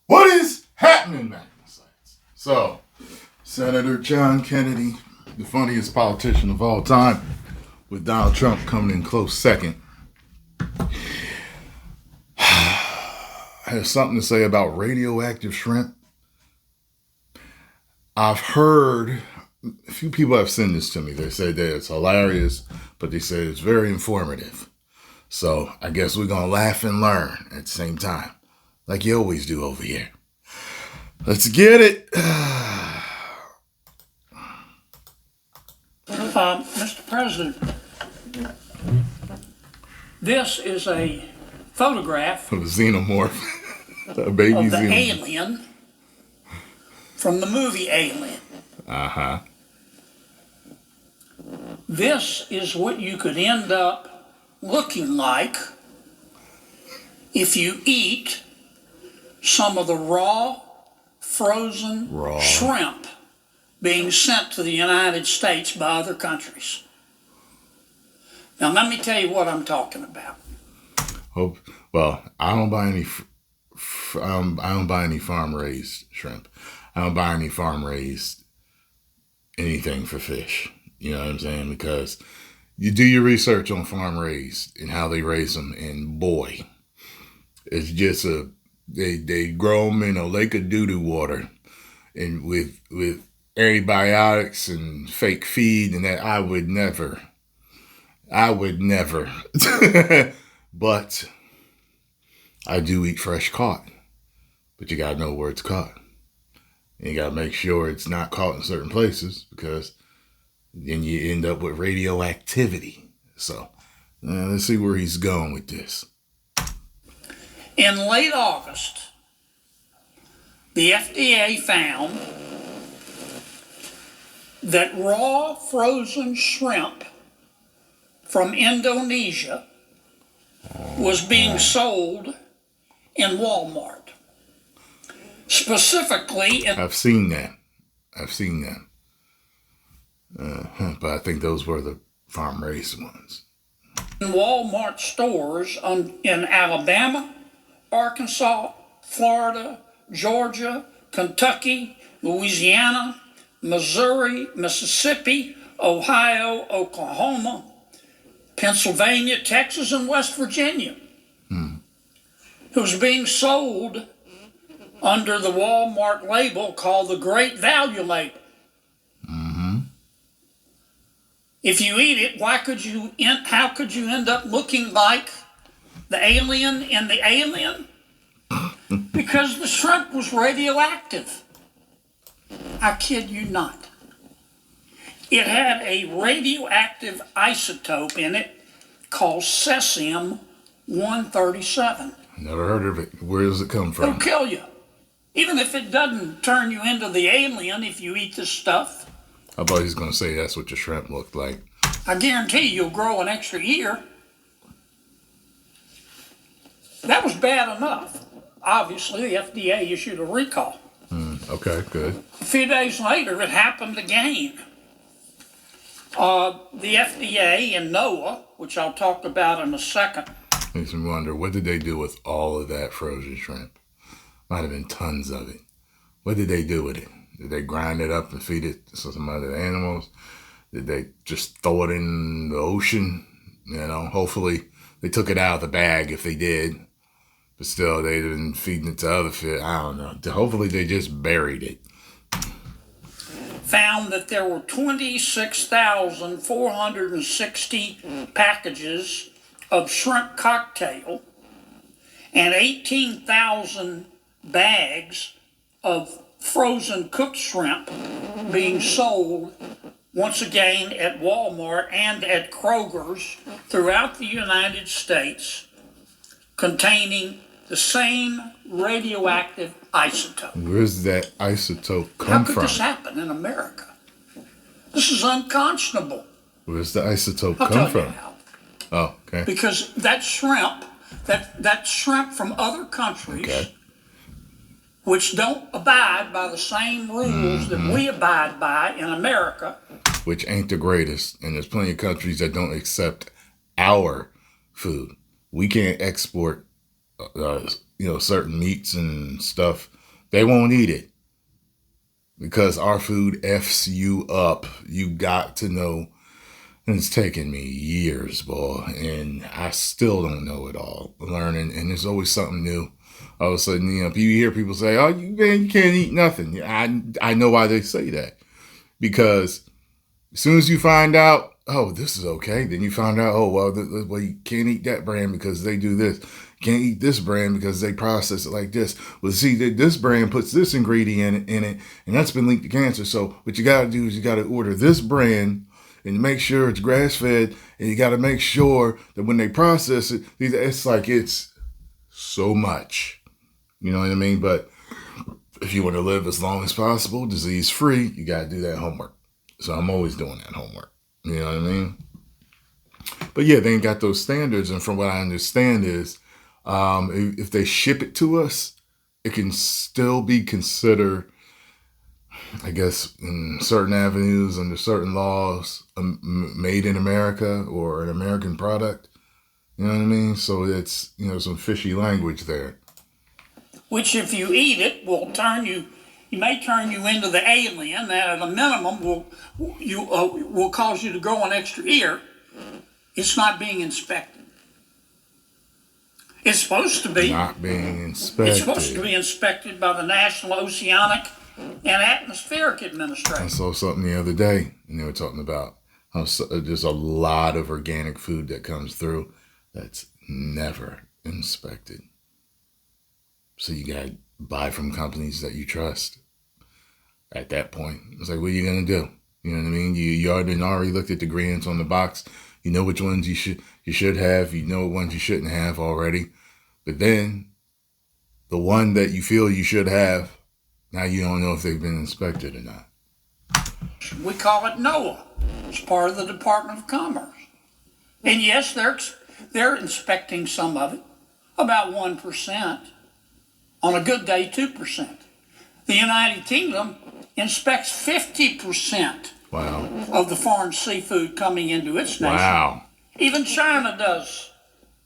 What is happening, Magnus? So, Senator John Kennedy, the funniest politician of all time, with Donald Trump coming in close second, has something to say about radioactive shrimp. I've heard a few people have sent this to me. They say that it's hilarious, but they say it's very informative. So I guess we're going to laugh and learn at the same time, like you always do over here. Let's get it. Mr. President, this is a photograph Of a xenomorph, a baby of the xenomorph. alien from the movie Alien. Uh-huh. This is what you could end up looking like if you eat some of the raw, frozen shrimp being sent to the United States by other countries. Now, let me tell you what I'm talking about. Well, I don't buy any. I don't buy any farm raised shrimp. I don't buy any farm raised anything for fish. You know what I'm saying? Because you do your research on farm raised and how they raise them, and boy, it's just they grow them in a lake of doo-doo water, and with antibiotics and fake feed, and that I would never. But I do eat fresh caught. But you gotta know where it's caught. And you gotta make sure it's not caught in certain places, because then you end up with radioactivity. So let's see where he's going with this. In late August, the FDA found that raw frozen shrimp from Indonesia was being sold in Walmart. Specifically, I've seen that. But I think those were the farm raised ones. in Walmart stores in Alabama, Arkansas, Florida, Georgia, Kentucky, Louisiana, Missouri, Mississippi, Ohio, Oklahoma, Pennsylvania, Texas, and West Virginia. It was being sold under the Walmart label called the Great Value label. If you eat it, how could you end up looking like the alien in the Alien? Because the shrimp was radioactive. I kid you not. It had a radioactive isotope in it called cesium-137. Never heard of it. Where does it come from? It'll kill you. Even if it doesn't turn you into the alien if you eat this stuff. I thought he was going to say that's what your shrimp looked like. I guarantee you'll grow an extra ear. That was bad enough. Obviously, the FDA issued a recall. Okay, good. A few days later, it happened again. The FDA and NOAA, which I'll talk about in a second. Makes me wonder, what did they do with all of that frozen shrimp? Might have been tons of it. What did they do with it? Did they grind it up and feed it to some other animals? Did they just throw it in the ocean? You know, hopefully they took it out of the bag if they did. But still, they didn't feed it to other fish. I don't know. Hopefully they just buried it. Found that there were 26,460 packages of shrimp cocktail and 18,000 bags of frozen cooked shrimp being sold once again at Walmart and at Kroger's throughout the United States, containing the same radioactive isotope. Where does that isotope come How could from? this happen in America? This is unconscionable. Where does the isotope I'll come tell from? you how. Oh, okay. Because that shrimp from other countries, which don't abide by the same rules that we abide by in America. Which ain't the greatest. And there's plenty of countries that don't accept our food. We can't export certain meats and stuff, they won't eat it because our food F's you up. You got to know. And it's taken me years, boy, and I still don't know it all. Learning, and there's always something new. All of a sudden, you hear people say, "Oh, you can't eat nothing." I know why they say that, because as soon as you find out, oh, this is okay, then you find out, oh, well, you can't eat that brand because they do this. Can't eat this brand because they process it like this. Well, see, this brand puts this ingredient in it, and that's been linked to cancer. So what you got to do is you got to order this brand and make sure it's grass-fed, and you got to make sure that when they process it, it's like it's so much. You know what I mean? But if you want to live as long as possible, disease-free, you got to do that homework. So I'm always doing that homework. You know what I mean? But yeah, they ain't got those standards, and from what I understand is, if they ship it to us, it can still be considered, I guess, in certain avenues, under certain laws, made in America or an American product. You know what I mean? So it's, some fishy language there. Which, if you eat it, will may turn you into the alien that at a minimum will cause you to grow an extra ear. It's not being inspected. It's supposed to be. Not being inspected. It's supposed to be inspected by the National Oceanic and Atmospheric Administration. I saw something the other day, and they were talking about how there's a lot of organic food that comes through that's never inspected. So you got to buy from companies that you trust. At that point, it's like, what are you going to do? You know what I mean? You already looked at the ingredients on the box. You know which ones you should have. You know what ones you shouldn't have already. But then the one that you feel you should have, now you don't know if they've been inspected or not. We call it NOAA. It's part of the Department of Commerce. And yes, they're inspecting some of it, about 1%. On a good day, 2%. The United Kingdom inspects 50%. Wow. Of the foreign seafood coming into its nation. Wow. Even China does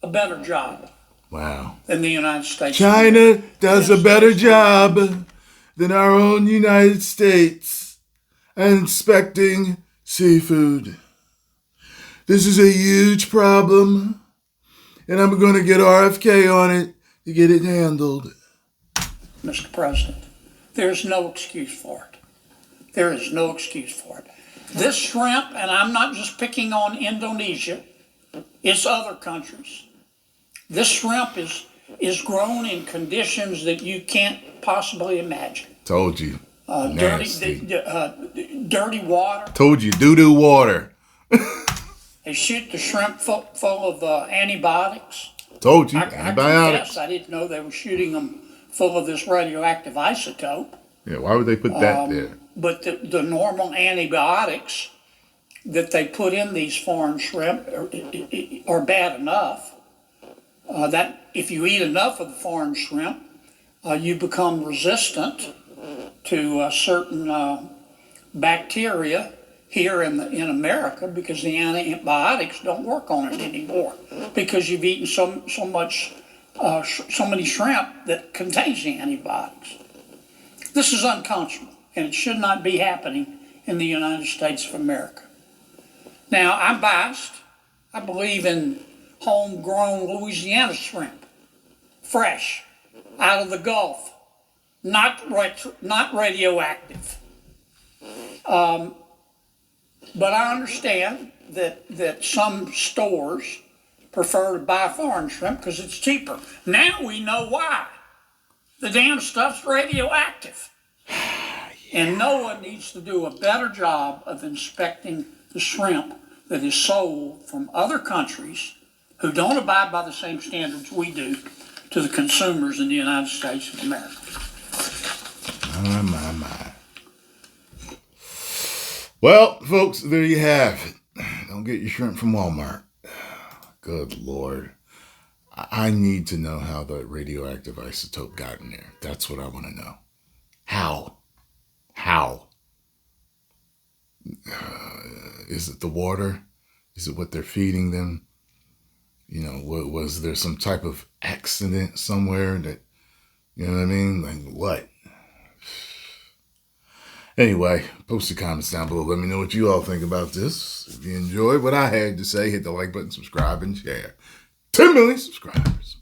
a better job. Wow. Than the United States. China does a better job than our own United States at inspecting seafood. This is a huge problem, and I'm going to get RFK on it to get it handled. Mr. President, there's no excuse for it. There is no excuse for it. This shrimp, and I'm not just picking on Indonesia, it's other countries. This shrimp is grown in conditions that you can't possibly imagine. Told you. Dirty water. Told you, doo-doo water. They shoot the shrimp full of antibiotics. Told you, antibiotics. I didn't know they were shooting them full of this radioactive isotope. Yeah, why would they put that there? But the normal antibiotics that they put in these foreign shrimp are bad enough. That if you eat enough of the foreign shrimp, you become resistant to certain bacteria here in America, because the antibiotics don't work on it anymore because you've eaten so many shrimp that contains the antibiotics. This is unconscionable, and it should not be happening in the United States of America. Now, I'm biased. I believe in homegrown Louisiana shrimp, fresh, out of the Gulf, not radioactive. But I understand that some stores prefer to buy foreign shrimp because it's cheaper. Now we know why. The damn stuff's radioactive. And NOAA needs to do a better job of inspecting the shrimp that is sold from other countries who don't abide by the same standards we do to the consumers in the United States of America. My. Well, folks, there you have it. Don't get your shrimp from Walmart. Good Lord. I need to know how the radioactive isotope got in there. That's what I want to know. How? Is it the water? Is it what they're feeding them? Was there some type of accident somewhere that You know what I mean? Like, what? Anyway, post your comments down below. Let me know what you all think about this. If you enjoyed what I had to say, hit the like button, subscribe, and share. 10 million subscribers.